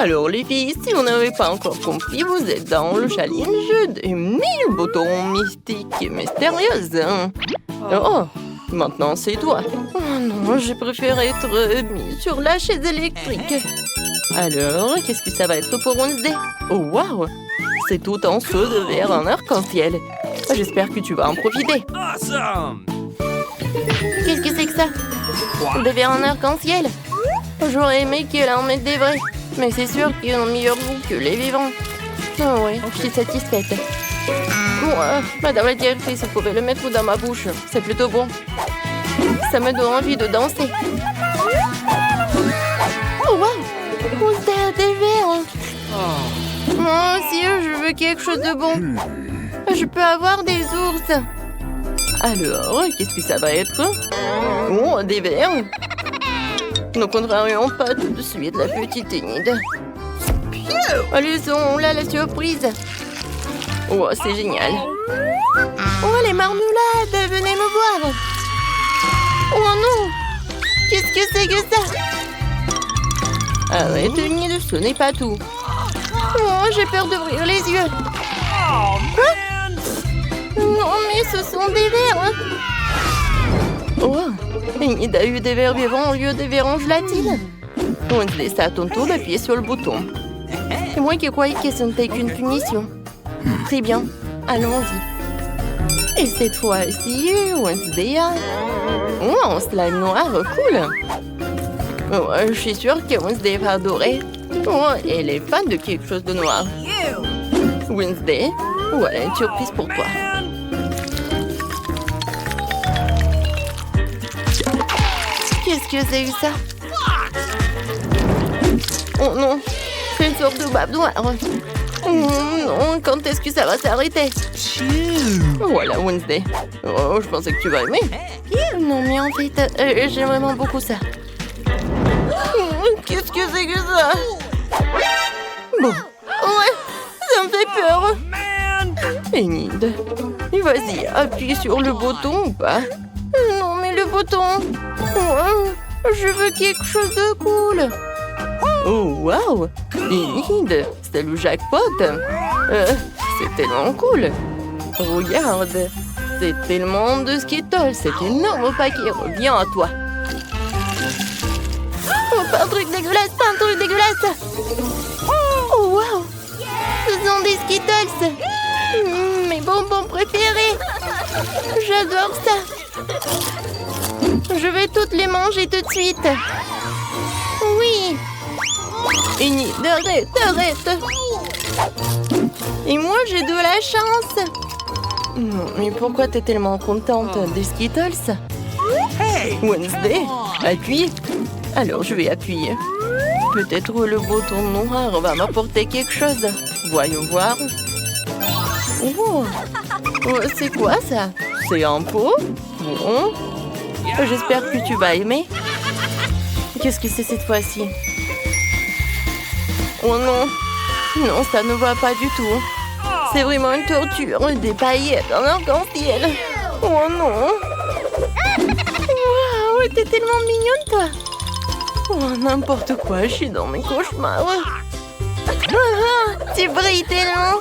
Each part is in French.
Alors les filles, si vous n'avez pas encore compris, vous êtes dans le challenge des 1000 boutons mystiques et mystérieuses. Oh, maintenant c'est toi. Oh non, j'ai préféré être mis sur la chaise électrique. Alors, qu'est-ce que ça va être pour Wednesday? Oh waouh, c'est tout en saut de verre en arc-en-ciel. J'espère que tu vas en profiter. Awesome! Qu'est-ce que c'est que ça? Des verres en arc-en-ciel? J'aurais aimé qu'elle en mette des vrais. Mais c'est sûr qu'ils ont meilleur goût que les vivants. Oh oui, je suis satisfaite. Madame la directrice, vous pouvez le mettre dans ma bouche. C'est plutôt bon. Ça me donne envie de danser. Oh wow! Wednesday a des verres. Moi aussi, je veux quelque chose de bon. Je peux avoir des ours. Alors, qu'est-ce que ça va être? Oh, des verres. Nous contrarions pas tout de suite la petite Enid. Allez-y, là la surprise. Oh, c'est génial. Oh, les marmelades, venez me voir. Oh non, qu'est-ce que c'est que ça? Arrête, Enid, ce n'est pas tout. Oh, j'ai peur d'ouvrir les yeux. Oh, man! Non, mais ce sont des verres. Oh, Enid a eu des verres vivants au lieu des verres en gélatine. Wednesday, c'est à ton tour d'appuyer sur le bouton. C'est moi qui croyais que ce n'était qu'une punition. Très bien, allons-y. Et cette fois-ci, Wednesday a... Oh, un slime noir, cool. Oh, je suis sûre que Wednesday va adorer. Oh, elle est fan de quelque chose de noir. Wednesday, voilà une surprise pour toi. Qu'est-ce que c'est que ça? Oh non, c'est une sorte de bave noire. Oh non, quand est-ce que ça va s'arrêter? Voilà, Wednesday. Oh, je pensais que tu vas aimer. Non, mais en fait, j'aime vraiment beaucoup ça. Qu'est-ce que c'est que ça? Bon, ouais, ça me fait peur. Enid, vas-y, appuie sur le bouton ou pas? Non, mais le bouton... je veux quelque chose de cool. Oh, wow! Enid, c'est le jackpot. C'est tellement cool. Regarde, c'est tellement de Skittles. Cet énorme paquet revient à toi. Oh, pas un truc dégueulasse, pas un truc dégueulasse. Oh, wow! Ce sont des Skittles. Mes bonbons préférés. J'adore ça. Je vais toutes les manger tout de suite. Oui. Enid, arrête. Et moi, j'ai de la chance. Non, mais pourquoi t'es tellement contente des Skittles? Wednesday, appuie. Alors, je vais appuyer. Peut-être le bouton noir va m'apporter quelque chose. Voyons voir. Oh, c'est quoi ça? C'est un pot? Bon. J'espère que tu vas aimer. Qu'est-ce que c'est cette fois-ci? Oh non. Non, ça ne va pas du tout. C'est vraiment une torture. Des paillettes en arc-en-ciel. Oh non. Waouh, t'es tellement mignonne, toi. Oh, n'importe quoi, je suis dans mes cauchemars. Tu brilles tellement.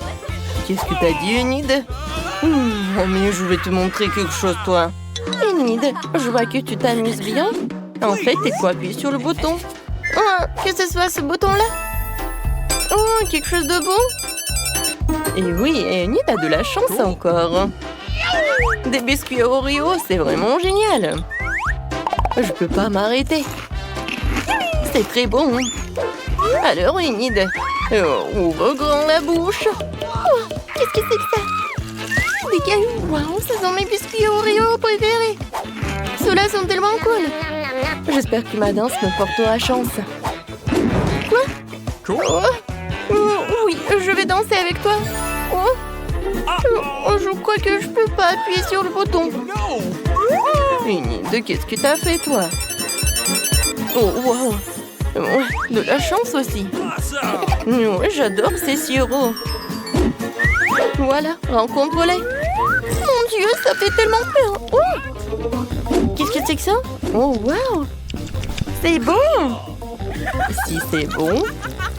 Qu'est-ce que t'as dit, Enid? Oh, mais je vais te montrer quelque chose, toi. Enid, je vois que tu t'amuses bien. En fait, il faut appuyer sur le bouton. Oh, que ce soit ce bouton-là. Oh, quelque chose de bon. Et oui, Enid a de la chance encore. Des biscuits Oreo, c'est vraiment génial. Je peux pas m'arrêter. C'est très bon. Alors, Enid, ouvre grand la bouche. Oh, qu'est-ce que c'est que ça? Des cailloux. Waouh, ce sont mes biscuits Oreo préférés. Ceux-là sont tellement cool. J'espère que ma danse me portera chance. Quoi? Oui, je vais danser avec toi. Je crois que je peux pas appuyer sur le bouton. Enid, qu'est-ce que t'as fait, toi? Oh, wow. De la chance aussi. J'adore ces sirops. Voilà, rencontre-les. Mon Dieu, ça fait tellement peur. Oh, qu'est-ce que c'est que ça? Oh, wow. C'est bon. Si c'est bon,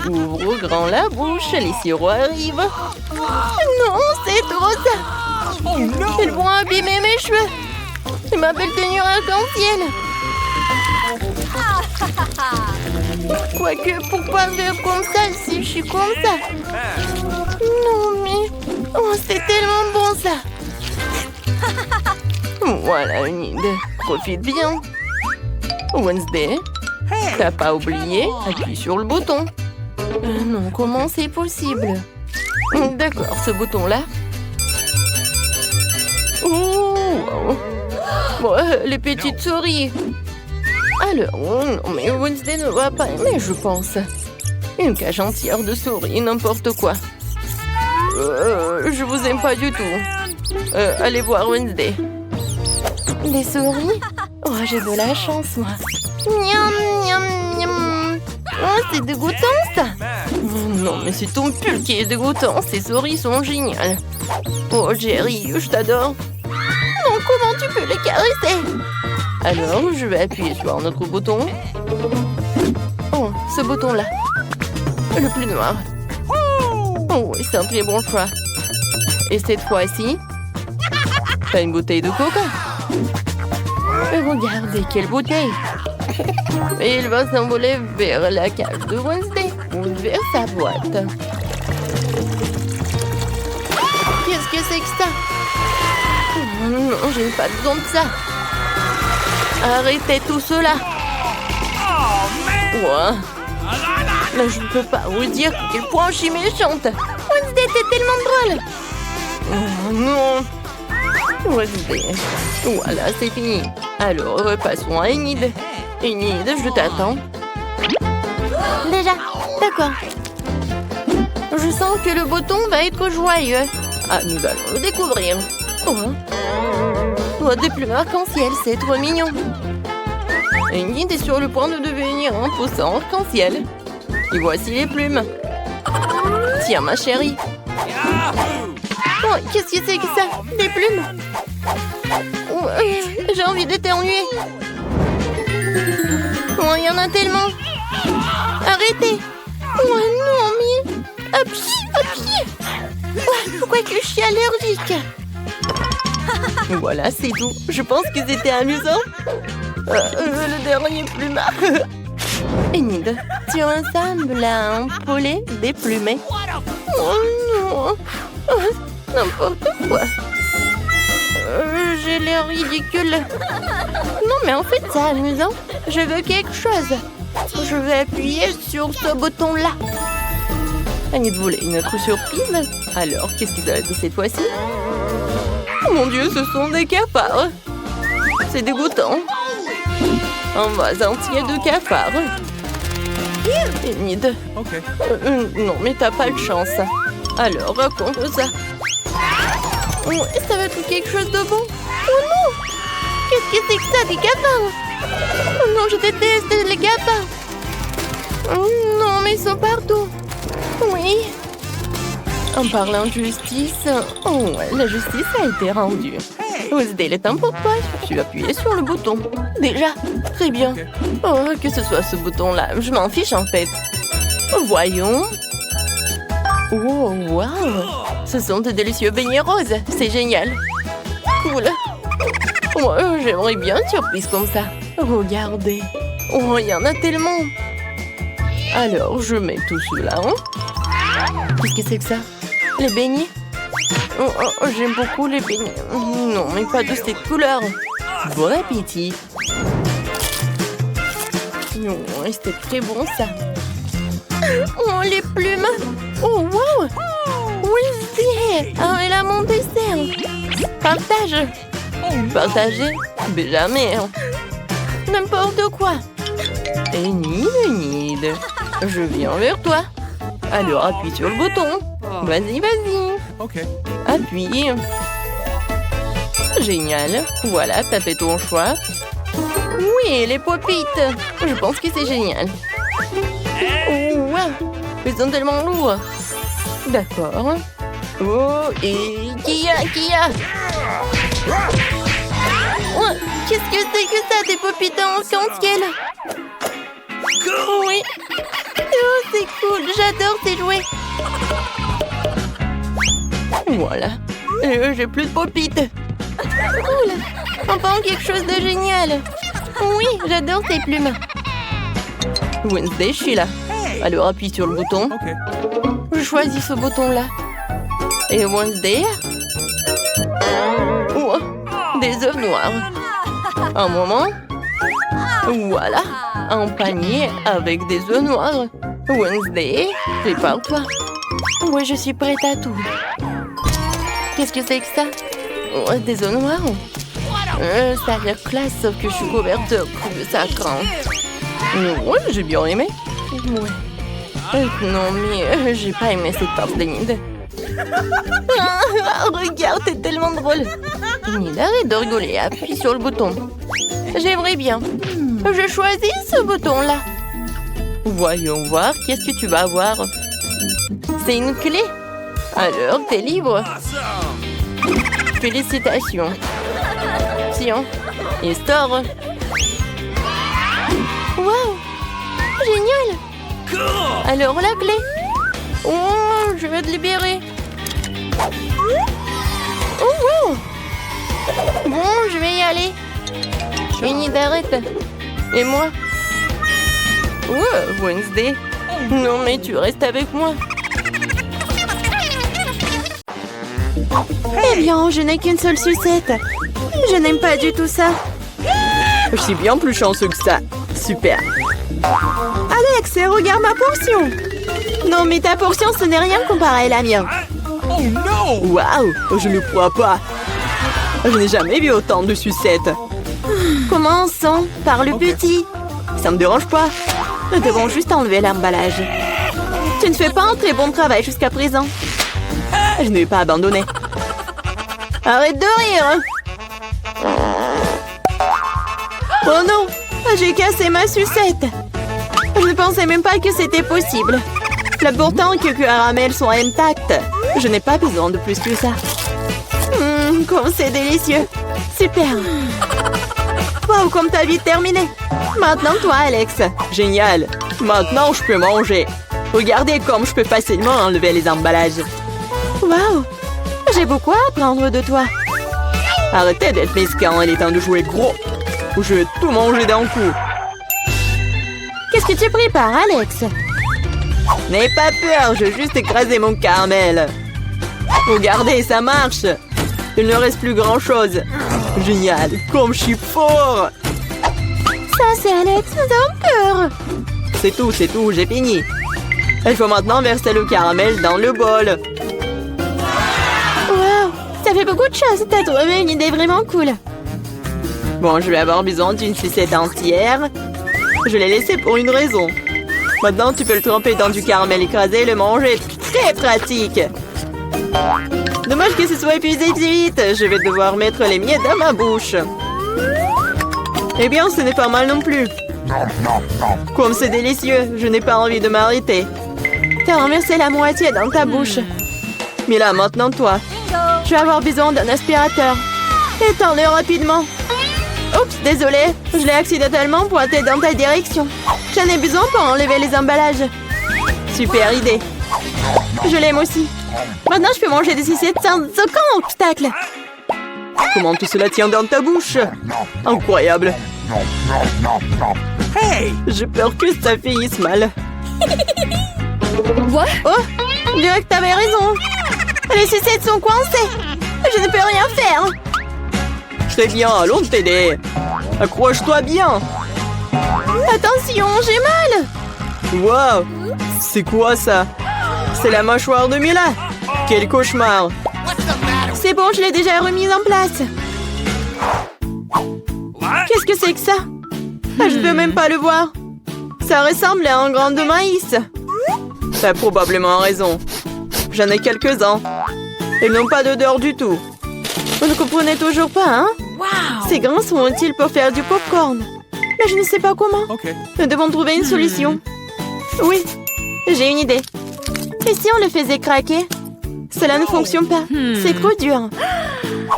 ouvre grand la bouche, les sirops arrivent. Non, c'est trop ça. Oh no! Ils vont abîmer mes cheveux. Et ma belle tenue arc-en-ciel. Quoique, pourquoi faire comme ça si je suis comme ça? Non, mais... Oh, c'est tellement bon, ça. Voilà une idée. Profite bien. Wednesday, t'as pas oublié? Appuie sur le bouton. Non, comment c'est possible? D'accord, ce bouton-là. Oh, wow. Bon, les petites souris. Alors, oh non, mais Wednesday ne va pas aimer, je pense. Une cage entière de souris, n'importe quoi. Je vous aime pas du tout. Allez voir Wednesday. Des souris? Oh, j'ai de la chance, moi. Miam, miam, miam. Oh, c'est dégoûtant, ça. Oh, non, mais c'est ton pull qui est dégoûtant. Ces souris sont géniales. Oh, Jerry, je t'adore. Non, comment tu peux les caresser? Alors, je vais appuyer sur un autre bouton. Oh, ce bouton-là. Le plus noir. Oh, oui, c'est un très bon choix. Et cette fois-ci, t'as une bouteille de coca. Et regardez, quelle bouteille! Et il va s'envoler vers la cage de Wednesday, ou vers sa boîte. Qu'est-ce que c'est que ça? Oh non, j'ai pas besoin de ça. Arrêtez tout cela. Ouais. Là, je ne peux pas vous dire à quel point je suis méchante. Wednesday, t'es tellement drôle. Oh non. Wednesday. Voilà, c'est fini. Alors, repassons à Enid. Enid, je t'attends. Déjà, d'accord. Je sens que le bouton va être joyeux. Ah, nous allons le découvrir. Oh, oh, des plumes arc-en-ciel, c'est trop mignon. Enid est sur le point de devenir un poussin arc-en-ciel. Et voici les plumes. Tiens, ma chérie. Oh, qu'est-ce que c'est que ça? Des plumes? Oh, j'ai envie d'éternuer. Oh, il y en a tellement. Arrêtez. Oh non, mais... À pied. Oh, pourquoi que je suis allergique? Voilà, c'est tout. Je pense que c'était amusant. Le dernier plumard. Enid, tu ressembles à un poulet déplumé. Oh non. Oh, n'importe quoi. J'ai l'air ridicule. Non, mais en fait, c'est amusant. Je veux quelque chose. Je vais appuyer sur ce bouton-là. Enid voulait une autre surprise. Alors, qu'est-ce que ça va être cette fois-ci? Oh mon Dieu, ce sont des cafards. C'est dégoûtant. Un vase entier de cafards. Enid. Okay. Non, mais t'as pas de chance. Alors, raconte ça. Oh, ça va être quelque chose de bon. Oh non! Qu'est-ce que c'est que ça, des cafards? Oh non, je déteste les cafards. Oh non, mais ils sont partout. Oui. En parlant de justice, oh, la justice a été rendue. Wednesday, il est temps pour toi. Tu vas appuyer sur le bouton. Déjà, très bien. Oh, que ce soit ce bouton-là, je m'en fiche en fait. Voyons. Oh, wow. Ce sont de délicieux beignets roses. C'est génial. Cool. Oh, j'aimerais bien une surprise comme ça. Regardez. Oh, il y en a tellement. Alors, je mets tout cela. Qu'est-ce que c'est que ça? Les beignets? Oh, j'aime beaucoup les beignets. Non, mais pas de cette couleur. Bon appétit. Non, c'était très bon ça. Oh, les plumes. Oh, wow. Wednesday. Ah, elle a mon dessert. Partage. Partager? Mais jamais. N'importe quoi. Enid. Je viens vers toi. Alors, appuie sur le bouton. Vas-y. Ok. Appuie. Génial. Voilà, t'as fait ton choix. Oui, les popites. Je pense que c'est génial. Oh, wow. Ils sont tellement lourds. D'accord. Oh, et qui a Oh, qu'est-ce que c'est que ça, des popites en arc-en-ciel? Oui, J'adore ces jouets. Voilà. J'ai plus de pop-it. Cool. Enfin, quelque chose de génial. Oui, j'adore ces plumes. Wednesday, je suis là. Alors, appuie sur le bouton. Okay. Je choisis ce bouton-là. Et Wednesday. Oh, des œufs noirs. Un moment. Voilà. Un panier avec des œufs noirs. Wednesday, prépare-toi. Oui, je suis prête à tout. Qu'est-ce que c'est que ça? Oh, des œufs noirs. Ça a l'air classe, sauf que je suis couverte de ça craint. Oui, j'ai bien aimé. Ouais. Non, mais j'ai pas aimé cette part d'Enid. Regarde, c'est tellement drôle. Enid, arrête de rigoler, appuie sur le bouton. J'aimerais bien. Je choisis ce bouton-là. Voyons voir, qu'est-ce que tu vas avoir? C'est une clé. Alors, t'es libre. Awesome. Félicitations. Tiens, et store. Wow, génial. Cool. Alors, la clé. Oh, je vais te libérer. Oh, wow. Bon, je vais y aller. Enid, arrête. Et moi? Oh, Wednesday. Non, mais tu restes avec moi. Eh bien, je n'ai qu'une seule sucette. Je n'aime pas du tout ça. Je suis bien plus chanceux que ça. Super. Alex, regarde ma portion. Non, mais ta portion, ce n'est rien comparé à la mienne. Oh no. Waouh, je ne crois pas. Je n'ai jamais vu autant de sucettes. Commençons par le petit. Ça me dérange pas. Nous devons juste enlever l'emballage. Tu ne fais pas un très bon travail jusqu'à présent. Je ne vais pas abandonner. Arrête de rire. Oh non, j'ai cassé ma sucette. Je ne pensais même pas que c'était possible. L'important est que les caramels soient intacts. Je n'ai pas besoin de plus que ça. Comme c'est délicieux. Super. Wow, comme ta vie est terminée. Maintenant, toi, Alex. Génial. Maintenant, je peux manger. Regardez comme je peux facilement enlever les emballages. Wow. J'ai beaucoup à apprendre de toi. Arrêtez d'être mesquin, il est temps de jouer gros. Je vais tout manger d'un coup. Qu'est-ce que tu prépares, Alex? N'aie pas peur, je vais juste écraser mon caramel. Regardez, ça marche. Il ne reste plus grand-chose. Génial, comme je suis fort. Ça, c'est Alex, nous avons peur. C'est tout, j'ai fini. Il faut maintenant verser le caramel dans le bol. Wow, ça fait beaucoup de choses. T'as trouvé une idée vraiment cool. Bon, je vais avoir besoin d'une sucette entière. Je l'ai laissée pour une raison. Maintenant, tu peux le tremper dans du caramel écrasé et le manger. Très pratique. Dommage que ce soit épuisé si vite. Je vais devoir mettre les miettes dans ma bouche. Eh bien, ce n'est pas mal non plus. Comme c'est délicieux, je n'ai pas envie de m'arrêter. T'as renversé la moitié dans ta bouche. Mais là, maintenant, toi. Je vais avoir besoin d'un aspirateur. Étends-le rapidement. Oups, désolé. Je l'ai accidentellement pointé dans ta direction. J'en ai besoin pour enlever les emballages. Super idée. Je l'aime aussi. Maintenant, je peux manger des sucettes sans aucun obstacle. Comment tout cela tient dans ta bouche? Incroyable. Hey. J'ai peur que ça finisse mal. Quoi? Oh, je dirais que t'avais raison. Les sucettes sont coincées. Je ne peux rien faire. Très bien, allons t'aider. Accroche-toi bien. Attention, j'ai mal. Wow, c'est quoi ça? C'est la mâchoire de Mila. Quel cauchemar. C'est bon, je l'ai déjà remise en place. What? Qu'est-ce que c'est que ça? Je ne peux même pas le voir. Ça ressemble à un grain de maïs. T'as probablement raison. J'en ai quelques-uns. Ils n'ont pas d'odeur du tout. Vous ne comprenez toujours pas, hein? Wow! Ces grains sont utiles pour faire du popcorn. Mais je ne sais pas comment. Okay. Nous devons trouver une solution. Oui, j'ai une idée. Et si on le faisait craquer? Cela ne fonctionne pas. C'est trop dur.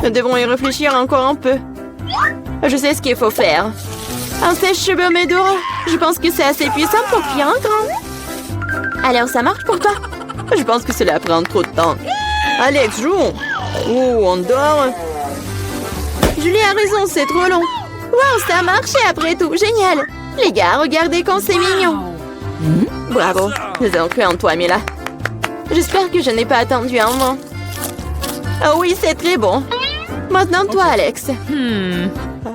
Nous devons y réfléchir encore un peu. Je sais ce qu'il faut faire. Un sèche-cheveux Medora. Je pense que c'est assez puissant pour cuire un grain. Alors ça marche pour toi? Je pense que cela prend trop de temps. Alex, jouons. Oh, on dort. Julie a raison, c'est trop long. Wow, ça a marché après tout, génial. Les gars, regardez comme c'est mignon. Bravo. Nous avons cru en toi, Mila. J'espère que je n'ai pas attendu un moment. Oh oui, c'est très bon. Maintenant toi, Alex.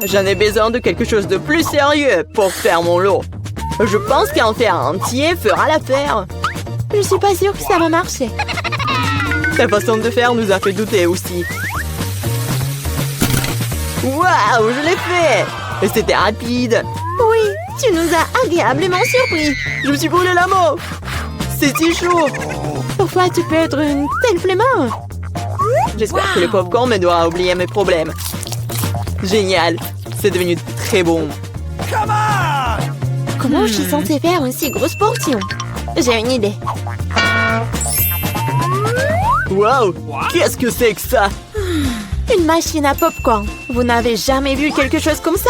J'en ai besoin de quelque chose de plus sérieux pour faire mon lot. Je pense qu'un fer entier fera l'affaire. Je suis pas sûre que ça va marcher. Ta façon de faire nous a fait douter aussi. Waouh, je l'ai fait! Et c'était rapide. Oui, tu nous as agréablement surpris. Je me suis brûlé la main. C'est si chaud. Parfois, tu peux être une telle flemmard. J'espère que le popcorn m'aidera à oublier mes problèmes. Génial. C'est devenu très bon. Comment je suis censée faire une si grosse portion? J'ai une idée. Waouh! Qu'est-ce que c'est que ça? Une machine à popcorn. Vous n'avez jamais vu quelque chose comme ça?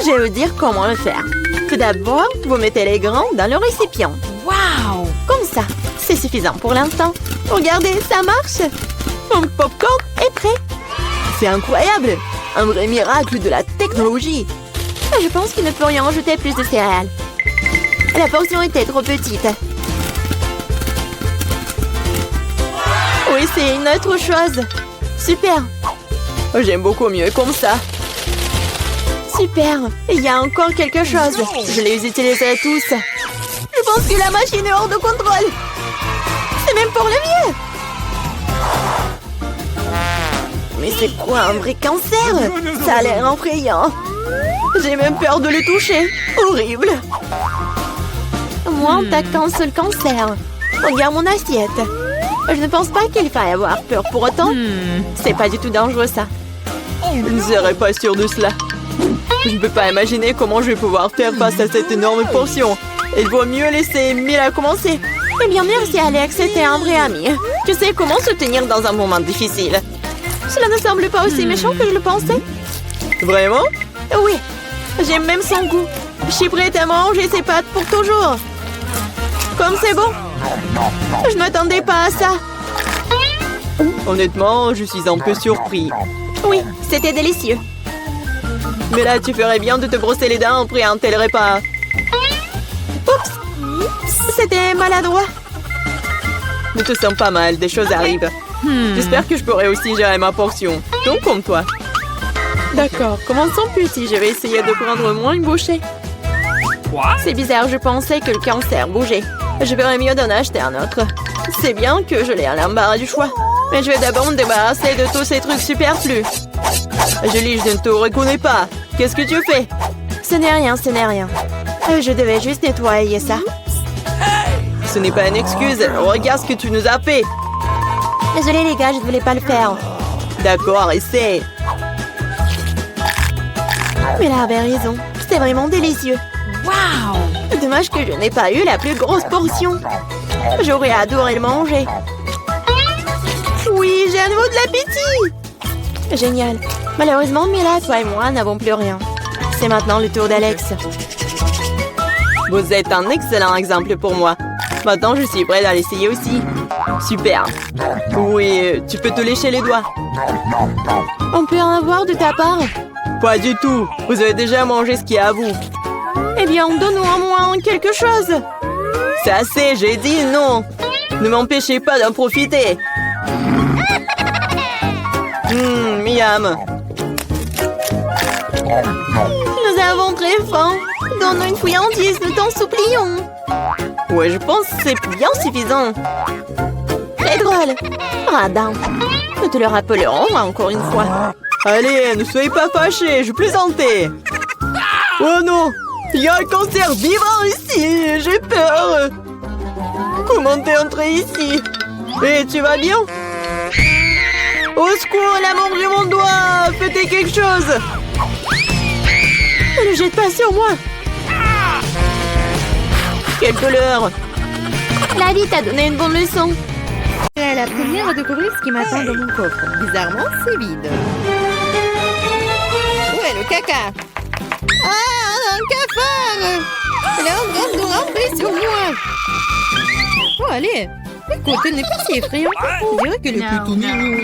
Je vais vous dire comment le faire. Tout d'abord, vous mettez les grains dans le récipient. Waouh! Comme ça. C'est suffisant pour l'instant. Regardez, ça marche. Mon popcorn est prêt. C'est incroyable! Un vrai miracle de la technologie. Je pense qu'il ne peut rien ajouter plus de céréales. La portion était trop petite. Oui, c'est une autre chose. Super. J'aime beaucoup mieux comme ça. Super. Il y a encore quelque chose. Je les utiliserai tous. Je pense que la machine est hors de contrôle. C'est même pour le mieux. Mais c'est quoi un vrai cancer? Ça a l'air effrayant. J'ai même peur de le toucher. Horrible. Moi, on t'a qu'un seul cancer. Regarde mon assiette. Je ne pense pas qu'il faille avoir peur pour autant. C'est pas du tout dangereux, ça. Je ne serais pas sûre de cela. Je ne peux pas imaginer comment je vais pouvoir faire face à cette énorme portion. Il vaut mieux laisser Mila commencer. Eh bien, merci, Alex. C'était un vrai ami. Tu sais comment se tenir dans un moment difficile. Cela ne semble pas aussi méchant que je le pensais. Vraiment? Oui. J'aime même son goût. Je suis prête à manger ses pâtes pour toujours. Comme c'est bon. Je ne m'attendais pas à ça. Honnêtement, je suis un peu surpris. Oui, c'était délicieux. Mais là, tu ferais bien de te brosser les dents après un tel repas. Oups. C'était maladroit. Ne te sens pas mal, des choses arrivent. J'espère que je pourrai aussi gérer ma portion. Donc comme toi. D'accord, commençons petit. Je vais essayer de prendre moins une bouchée. C'est bizarre, je pensais que le cancer bougeait. Je ferais mieux d'en acheter un autre. C'est bien que je l'ai à l'embarras du choix. Mais je vais d'abord me débarrasser de tous ces trucs superflus. Julie, je ne te reconnais pas. Qu'est-ce que tu fais? Ce n'est rien, ce n'est rien. Je devais juste nettoyer ça. Ce n'est pas une excuse. Regarde ce que tu nous as fait. Désolée les gars, je ne voulais pas le faire. D'accord, essaie. Mais là avait raison. C'est vraiment délicieux. Waouh! Dommage que je n'ai pas eu la plus grosse portion. J'aurais adoré le manger. Oui, j'ai à nouveau de l'appétit. Génial. Malheureusement, Mila, toi et moi n'avons plus rien. C'est maintenant le tour d'Alex. Vous êtes un excellent exemple pour moi. Maintenant, je suis prête à l'essayer aussi. Super. Oui, tu peux te lécher les doigts. On peut en avoir de ta part? Pas du tout. Vous avez déjà mangé ce qui est à vous. Eh bien, donne-nous au moins quelque chose. C'est assez, j'ai dit non. Ne m'empêchez pas d'en profiter. Miam. Nous avons très faim. Donne-nous une friandise, nous t'en supplions. Ouais, je pense que c'est bien suffisant. Très drôle. Radin. Nous te le rappellerons encore une fois. Allez, ne soyez pas fâchés, je plaisantais. Oh non, il y a un cancer vivant ici, j'ai peur. Comment t'es entré ici? Et tu vas bien? Au secours, elle a mangé mon doigt. Faites quelque chose. Ne le jette pas sur moi. Quelle couleur? La vie t'a donné une bonne leçon. C'est la première à découvrir ce qui m'attend dans mon coffre. Bizarrement, c'est vide. Où est le caca? Ah, un cafard! Il est en train de ramper sur moi. allez. Écoute, elle n'est pas si effrayante. Je dirais qu'elle est plutôt mignonne.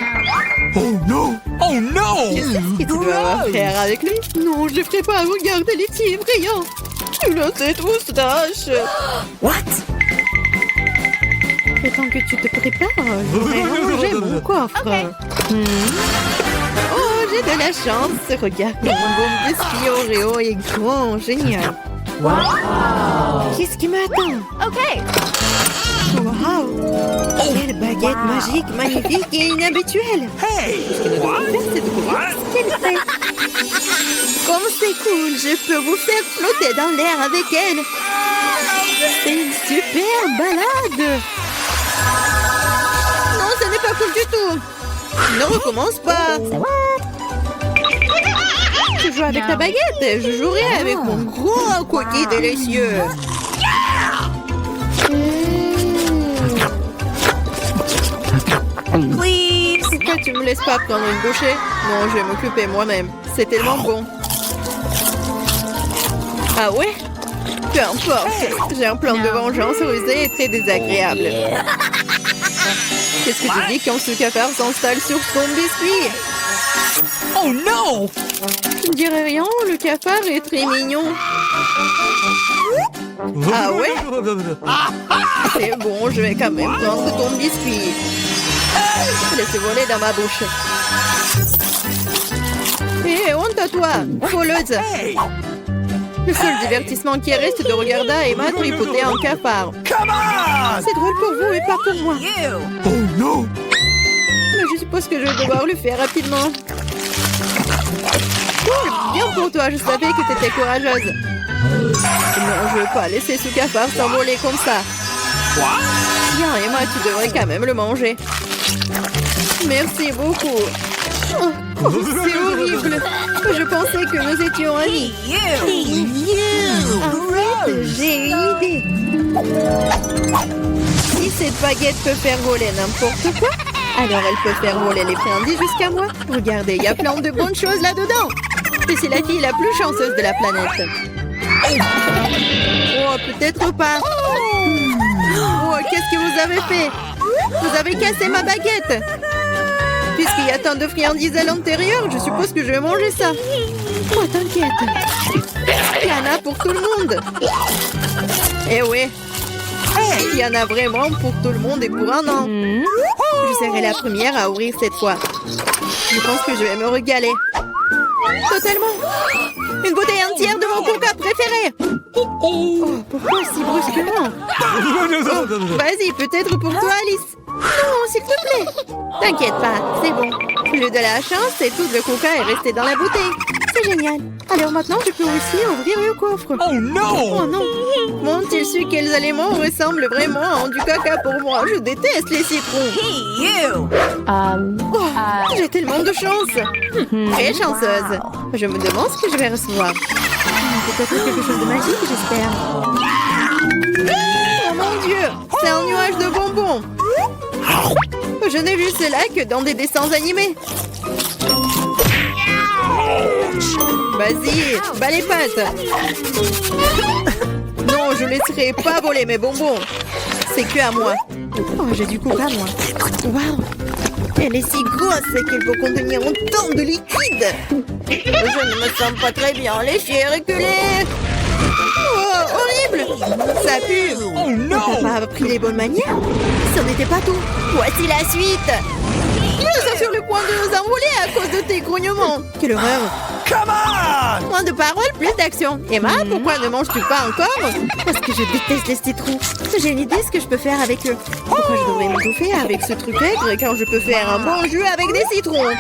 Oh no! Oh no! Qu'est-ce que tu dois avoir faire avec lui? Non, je ne ferai pas. Regarde, elle est si effrayante. Tu l'as cette moustache. What? Le temps que tu te prépares, je vais ranger mon coffre. Oh, j'ai de la chance. Regarde, mon bonbon biscuit Oreo est grand. Génial. Qu'est-ce qui m'attend? OK. Wow! Quelle baguette magique, magnifique et inhabituelle! Hey! What? C'est ce qu'elle fait! Comme c'est cool, je peux vous faire flotter dans l'air avec elle! C'est une super balade! Non, ce n'est pas cool du tout! Ne recommence pas! Je joue avec la baguette! Je jouerai avec mon gros cookie délicieux! Please. Pourquoi tu me laisses pas prendre une bouchée? Non, je vais m'occuper moi-même. C'est tellement bon. Ah ouais? Peu importe. J'ai un plan de vengeance rusé et très désagréable. Qu'est-ce que tu dis quand ce cafard s'installe sur ton biscuit? Oh no! Je ne dirais rien, le cafard est très mignon. Ah ouais? C'est bon, je vais quand même prendre ton biscuit. Laisse voler dans ma bouche. Hé, honte à toi, voleuse. Hey! Le seul divertissement qui reste de regarder Emma tripoter un cafard. Come on! C'est drôle pour vous et pas pour moi. Oh no! Mais je suppose que je vais devoir le faire rapidement. Cool, bien pour toi, je savais que tu étais courageuse. Non, je ne veux pas laisser ce cafard s'envoler comme ça. What? Bien, Emma, tu devrais quand même le manger. Merci beaucoup. Oh, c'est horrible. Je pensais que nous étions amis. Arrête, j'ai une idée. Si cette baguette peut faire voler n'importe quoi, alors elle peut faire voler les friandises jusqu'à moi. Regardez, il y a plein de bonnes choses là-dedans. Je suis la fille la plus chanceuse de la planète. Oh, peut-être pas. Oh, qu'est-ce que vous avez fait? Vous avez cassé ma baguette. Puisqu'il y a tant de friandises à l'intérieur, je suppose que je vais manger ça. Oh, t'inquiète. Il y en a pour tout le monde. Eh oui. Il y en a vraiment pour tout le monde et pour un an. Je serai la première à ouvrir cette fois. Je pense que je vais me régaler. Totalement. Une bouteille entière de mon coca préféré. Oh, pourquoi si brusquement? Vas-y, peut-être pour toi, Alice. Non, s'il te plaît. T'inquiète pas, c'est bon. J'ai eu de la chance et tout le coca est resté dans la bouteille. C'est génial. Alors maintenant, je peux aussi ouvrir le coffre. Oh no! Oh non. M'ont-ils su quels aliments ressemblent vraiment à du caca pour moi? Je déteste les citrons. Oh, j'ai tellement de chance. Très chanceuse. Je me demande ce que je vais recevoir. Peut-être quelque chose de magique, j'espère. Oh mon Dieu, c'est un nuage de bonbons. Je n'ai vu cela que dans des dessins animés. Vas-y, bats les pattes. Non, je laisserai pas voler mes bonbons. C'est que à moi. Oh, j'ai du coca, moi. Waouh, elle est si grosse qu'elle peut contenir autant de liquide. Je ne me sens pas très bien, les chiens reculés. Oh, horrible. Ça pue. Oh no! T'as pas appris les bonnes manières? Ça n'était pas tout. Voici la suite. Nous sommes sur le point de nous envoler à cause de tes grognements. Quelle horreur. Come on! Moins de paroles, plus d'action. Emma, pourquoi ne manges-tu pas encore? Parce que je déteste les citrons. J'ai une idée ce que je peux faire avec eux. Pourquoi je devrais m'étouffer avec ce truc aigre quand je peux faire un bon jus avec des citrons?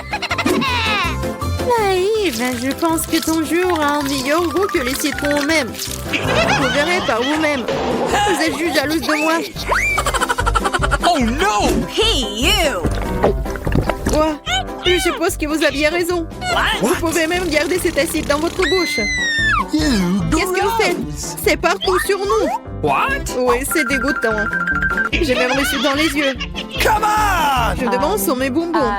Naïve, je pense que ton jus aura un meilleur goût que les citrons eux-mêmes. Vous verrez par vous-même. Vous êtes juste jalouse de moi. Oh no! Quoi? Je suppose que vous aviez raison. Vous pouvez même garder cet acide dans votre bouche. Qu'est-ce que vous faites? C'est partout sur nous. What? Oui, c'est dégoûtant. J'ai même reçu dans les yeux. Come on! Je me demande sur mes bonbons.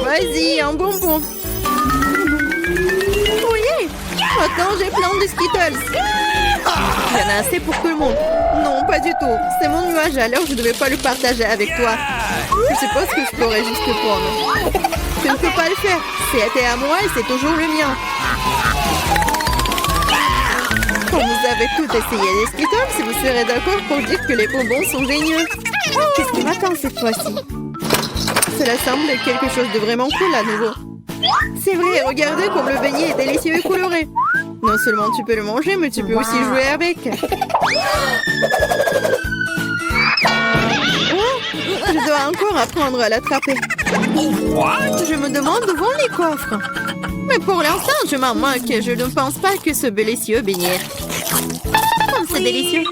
Vas-y, un bonbon. Oui, Maintenant, j'ai plein de Skittles. Il y en a assez pour tout le monde. Non, pas du tout. C'est mon nuage, alors je ne devais pas le partager avec toi. Je suppose que je ferais juste pour moi. Tu ne peux pas le faire. C'était à moi et c'est toujours le mien. Quand vous avez tout essayé les Skittles, vous serez d'accord pour dire que les bonbons sont géniaux. Qu'est-ce qui m'attend cette fois-ci? Cela semble être quelque chose de vraiment cool à nouveau. C'est vrai, regardez comme le beignet est délicieux et coloré. Non seulement tu peux le manger, mais tu peux aussi jouer avec. Oh, je dois encore apprendre à l'attraper. Je me demande où vont les coffres. Mais pour l'instant, je m'en moque. Je ne pense pas que ce délicieux beignet. Oh, c'est délicieux.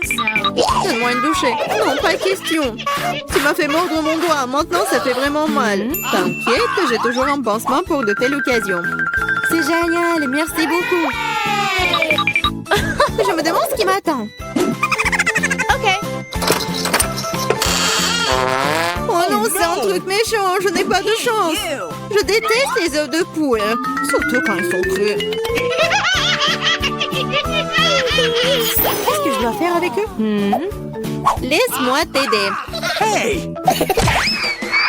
Donne-moi une bouchée. Non, pas question. Tu m'as fait mordre mon doigt. Maintenant, ça fait vraiment mal. T'inquiète, j'ai toujours un pansement pour de telles occasions. C'est génial. Merci beaucoup. Je me demande ce qui m'attend. Ok. Oh non, c'est un truc méchant. Je n'ai pas de chance. Je déteste les œufs de poule. Surtout quand ils sont crus. Qu'est-ce que je dois faire avec eux? Laisse-moi t'aider. Hey!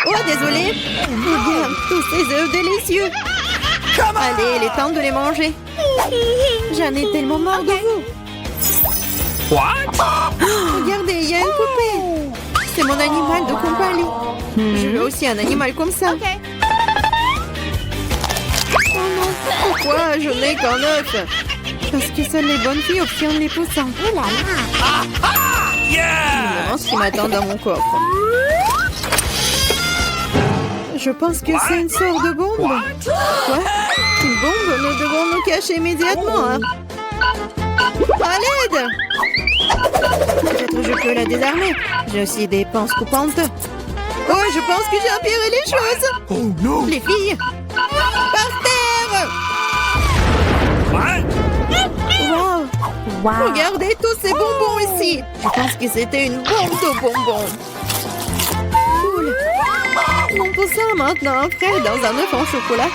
Oh, désolé. Regarde tous ces œufs délicieux. Allez, il est temps de les manger. J'en ai tellement marre de vous. What? Regardez, il y a une poupée. C'est mon animal de compagnie. Je veux aussi un animal comme ça. Ok. Oh non, pourquoi je n'ai qu'un œuf? Parce que seules les bonnes filles obtiennent les poussins. Oh là là. Yeah! Je me demande ce qui m'attend dans mon coffre. Je pense que c'est une sorte de bombe. Quoi? Une bombe? Nous devons nous cacher immédiatement. Hein? À l'aide! Peut-être je peux la désarmer. J'ai aussi des pinces coupantes. Oh, je pense que j'ai empiré les choses. Oh no! Les filles! Par terre! What? Wow! Regardez tous ces bonbons ici! Je pense que c'était une bombe de bonbons. Cool! Mon poussin a maintenant un frère dans un œuf en chocolat.